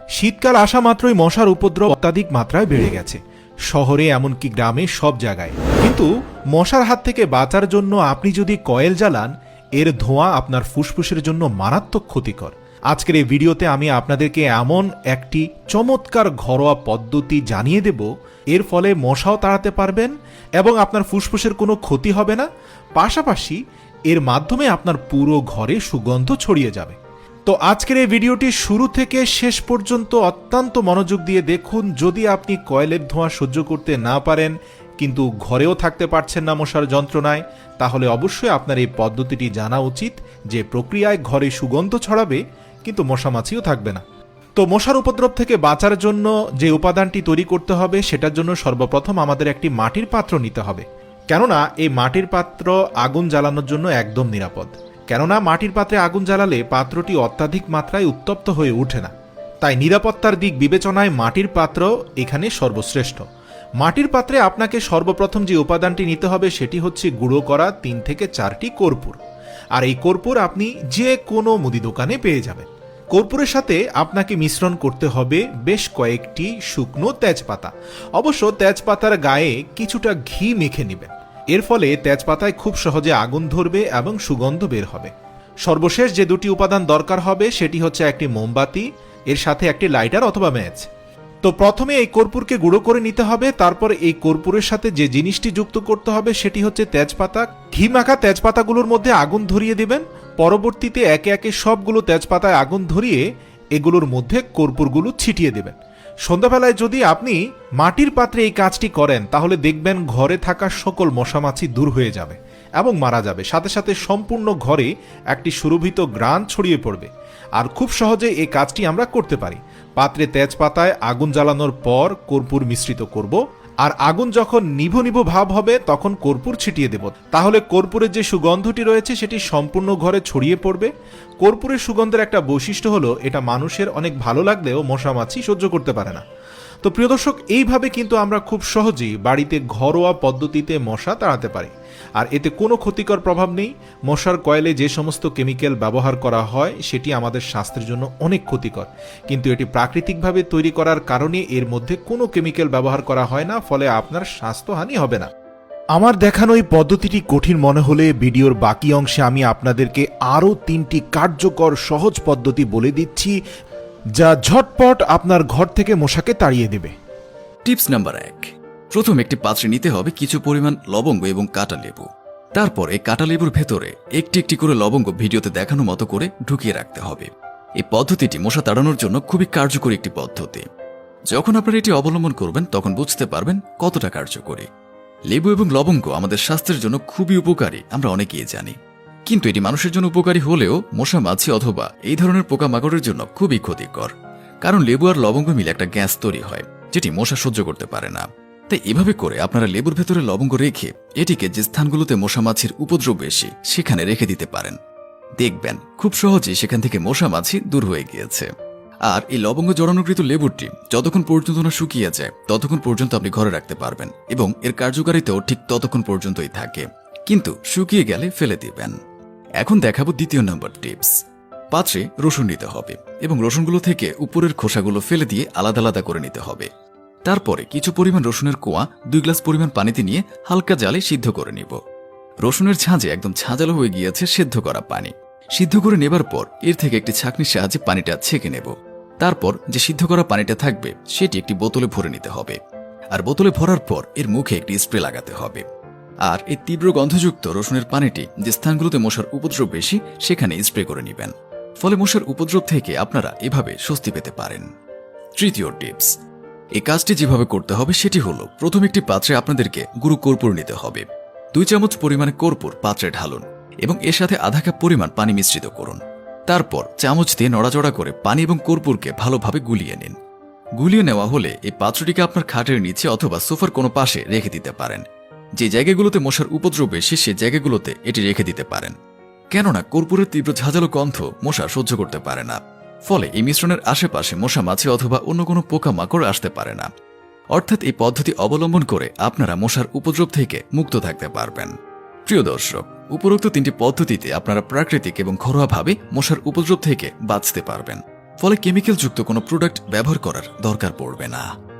শীতকাল আসা মাত্রই মশার উপদ্রব অত্যাধিক মাত্রায় বেড়ে গেছে, শহরে এমনকি গ্রামে সব জায়গায়। কিন্তু মশার হাত থেকে বাঁচার জন্য আপনি যদি কয়েল জ্বালান, এর ধোঁয়া আপনার ফুসফুসের জন্য মারাত্মক ক্ষতিকর। আজকের এই ভিডিওতে আমি আপনাদেরকে এমন একটি চমৎকার ঘরোয়া পদ্ধতি জানিয়ে দেব, এর ফলে মশাও তাড়াতে পারবেন এবং আপনার ফুসফুসের কোনো ক্ষতি হবে না, পাশাপাশি এর মাধ্যমে আপনার পুরো ঘরে সুগন্ধ ছড়িয়ে যাবে। তো আজকের এই ভিডিওটি শুরু থেকে শেষ পর্যন্ত অত্যন্ত মনোযোগ দিয়ে দেখুন। যদি আপনি কয়েলের ধোঁয়া সহ্য করতে না পারেন কিন্তু ঘরেও থাকতে পারছেন না মশার যন্ত্রণায়, তাহলে অবশ্যই আপনার এই পদ্ধতিটি জানা উচিত, যে প্রক্রিয়ায় ঘরে সুগন্ধ ছড়াবে কিন্তু মশামাছিও থাকবে না। তো মশার উপদ্রব থেকে বাঁচার জন্য যে উপাদানটি তৈরি করতে হবে, সেটার জন্য সর্বপ্রথম আমাদের একটি মাটির পাত্র নিতে হবে। কেননা এই মাটির পাত্র আগুন জ্বালানোর জন্য একদম নিরাপদ। কেননা মাটির পাত্রে আগুন জ্বালালে পাত্রটি অত্যাধিক মাত্রায় উত্তপ্ত হয়ে ওঠে না। তাই নিরাপত্তার দিক বিবেচনায় মাটির পাত্র এখানে সর্বশ্রেষ্ঠ। মাটির পাত্রে আপনাকে সর্বপ্রথম যে উপাদানটি নিতে হবে সেটি হচ্ছে গুঁড়ো করা 3 থেকে 4টি কর্পূর। আর এই কর্পূর আপনি যে কোনো মুদি দোকানে পেয়ে যাবেন। কর্পূরের সাথে আপনাকে মিশ্রণ করতে হবে বেশ কয়েকটি শুকনো তেজপাতা। অবশ্য তেজপাতার গায়ে কিছুটা ঘি মেখে নেবেন। এর ফলে তেজপাতায় খুব সহজে আগুন ধরবে এবং সুগন্ধ বের হবে। সর্বশেষ যে দুটি উপাদান দরকার হবে সেটি হচ্ছে একটি মোমবাতি, এর সাথে একটি লাইটার অথবা ম্যাচ। তো প্রথমে এই কর্পূরকে গুঁড়ো করে নিতে হবে। তারপর এই কর্পূরের সাথে যে জিনিসটি যুক্ত করতে হবে সেটি হচ্ছে তেজপাতা। ঘি মাখা তেজপাতাগুলোর মধ্যে আগুন ধরিয়ে দিবেন। পরবর্তীতে একে একে সবগুলো তেজপাতায় আগুন ধরিয়ে এগুলোর মধ্যে কর্পূরগুলো ছিটিয়ে দেবেন। সন্ধ্যাবেলায় যদি আপনি মাটির পাত্রে এই কাজটি করেন, তাহলে দেখবেন ঘরে থাকা সকল মশামাছি দূর হয়ে যাবে এবং মারা যাবে। সাথে সাথে সম্পূর্ণ ঘরে একটি সুরভিত ঘ্রাণ ছড়িয়ে পড়বে। আর খুব সহজে এই কাজটি আমরা করতে পারি। পাত্রে তেজপাতায় আগুন জ্বালানোর পর কর্পূর মিশ্রিত করব, আর আগুন যখন নিভো নিভো ভাব হবে তখন কর্পূর ছিটিয়ে দেব। তাহলে কর্পূরের যে সুগন্ধটি রয়েছে সেটি সম্পূর্ণ ঘরে ছড়িয়ে পড়বে। কর্পূরের সুগন্ধের একটা বৈশিষ্ট্য হলো, এটা মানুষের অনেক ভালো লাগলেও মশামাছি সহ্য করতে পারে না। তো প্রিয় দর্শক, এইভাবে কিন্তু আমরা খুব সহজেই বাড়িতে ঘরোয়া পদ্ধতিতে মশা তাড়াতে পারি। আর এতে কোনো ক্ষতিকর প্রভাব নেই। মশার কয়েলে যে সমস্ত কেমিক্যাল ব্যবহার করা হয় সেটি আমাদের স্বাস্থ্যের জন্য অনেক ক্ষতিকর, কিন্তু এটি প্রাকৃতিকভাবে তৈরি করার কারণে এর মধ্যে কোনো কেমিক্যাল ব্যবহার করা হয় না, ফলে আপনার স্বাস্থ্যহানি হবে না। আমার দেখানো এই পদ্ধতিটি কঠিন মনে হলে ভিডিওর বাকি অংশে আমি আপনাদেরকে আরও 3টি কার্যকর সহজ পদ্ধতি বলে দিচ্ছি, যা ঝটপট আপনার ঘর থেকে মশাকে তাড়িয়ে দেবে। টিপস নাম্বার 1, প্রথম একটি পাত্রে নিতে হবে কিছু পরিমাণ লবঙ্গ এবং কাঁটা লেবু। তারপর এই কাঁটা লেবুর ভেতরে একটি একটি করে লবঙ্গ ভিডিওতে দেখানো মতো করে ঢুকিয়ে রাখতে হবে। এই পদ্ধতিটি মশা তাড়ানোর জন্য খুবই কার্যকরী একটি পদ্ধতি। যখন আপনারা এটি অবলম্বন করবেন তখন বুঝতে পারবেন কতটা কার্যকরী। লেবু এবং লবঙ্গ আমাদের স্বাস্থ্যের জন্য খুবই উপকারী, আমরা অনেকেই জানি। কিন্তু এটি মানুষের জন্য উপকারী হলেও মশা মাছি অথবা এই ধরনের পোকামাকড়ের জন্য খুবই ক্ষতিকর। কারণ লেবু আর লবঙ্গ মিলে একটা গ্যাস তৈরি হয়, যেটি মশা সহ্য করতে পারে না। তাই এভাবে করে আপনারা লেবুর ভেতরে লবঙ্গ রেখে এটিকে যে স্থানগুলোতে মশা মাছির উপদ্রব বেশি সেখানে রেখে দিতে পারেন। দেখবেন খুব সহজেই সেখান থেকে মশা মাছি দূর হয়ে গিয়েছে। আর এই লবঙ্গ জড়ানোকৃত লেবুটি যতক্ষণ পর্যন্ত না শুকিয়ে যায় ততক্ষণ পর্যন্ত আপনি ঘরে রাখতে পারবেন এবং এর কার্যকারিতাও ঠিক ততক্ষণ পর্যন্তই থাকে, কিন্তু শুকিয়ে গেলে ফেলে দিবেন। এখন দেখাবো দ্বিতীয় নম্বর টিপস। পাত্রে রসুন নিতে হবে এবং রসুনগুলো থেকে উপরের খোসাগুলো ফেলে দিয়ে আলাদা আলাদা করে নিতে হবে। তারপরে কিছু পরিমাণ রসুনের কোয়া 2 গ্লাস পরিমাণ পানিতে নিয়ে হালকা জালে সিদ্ধ করে নিব। রসুনের ঝাঁঝে একদম ঝাঁঝালো হয়ে গিয়েছে সিদ্ধ করা পানি। সিদ্ধ করে নেবার পর এর থেকে একটি ছাঁকনির সাহায্যে পানিটা ছেঁকে নেব। তারপর যে সিদ্ধ করা পানিটা থাকবে সেটি একটি বোতলে ভরে নিতে হবে। আর বোতলে ভরার পর এর মুখে একটি স্প্রে লাগাতে হবে। আর এই তীব্র গন্ধযুক্ত রসুনের পানিটি যে স্থানগুলোতে মশার উপদ্রব বেশি সেখানে স্প্রে করে নেবেন। ফলে মশার উপদ্রব থেকে আপনারা এভাবে স্বস্তি পেতে পারেন। তৃতীয় টিপস, এই কাজটি যেভাবে করতে হবে সেটি হলো, প্রথম একটি পাত্রে আপনাদেরকে গুঁড়ো কর্পূর নিতে হবে। 2 চামচ পরিমাণে কর্পূর পাত্রে ঢালুন এবং এর সাথে আধা কাপ পরিমাণ পানি মিশ্রিত করুন। তারপর চামচ দিয়ে নড়াচড়া করে পানি এবং কর্পূরকে ভালোভাবে গুলিয়ে নিন। গুলিয়ে নেওয়া হলে এই পাত্রটিকে আপনার খাটের নিচে অথবা সোফার কোনো পাশে রেখে দিতে পারেন। যে জায়গাগুলোতে মশার উপদ্রব বেশি সে জায়গাগুলোতে এটি রেখে দিতে পারেন, কেননা কর্পূরের তীব্র ঝাঁঝালো গন্ধ মশা সহ্য করতে পারে না। ফলে এই মিশ্রণের আশেপাশে মশা মাছি অথবা অন্য কোনো পোকামাকড় আসতে পারে না। অর্থাৎ এই পদ্ধতি অবলম্বন করে আপনারা মশার উপদ্রব থেকে মুক্ত থাকতে পারবেন। প্রিয় দর্শক, উপরোক্ত 3টি পদ্ধতিতে আপনারা প্রাকৃতিক এবং ঘরোয়াভাবে মশার উপদ্রব থেকে বাঁচতে পারবেন। ফলে কেমিক্যালযুক্ত কোনো প্রোডাক্ট ব্যবহার করার দরকার পড়বে না।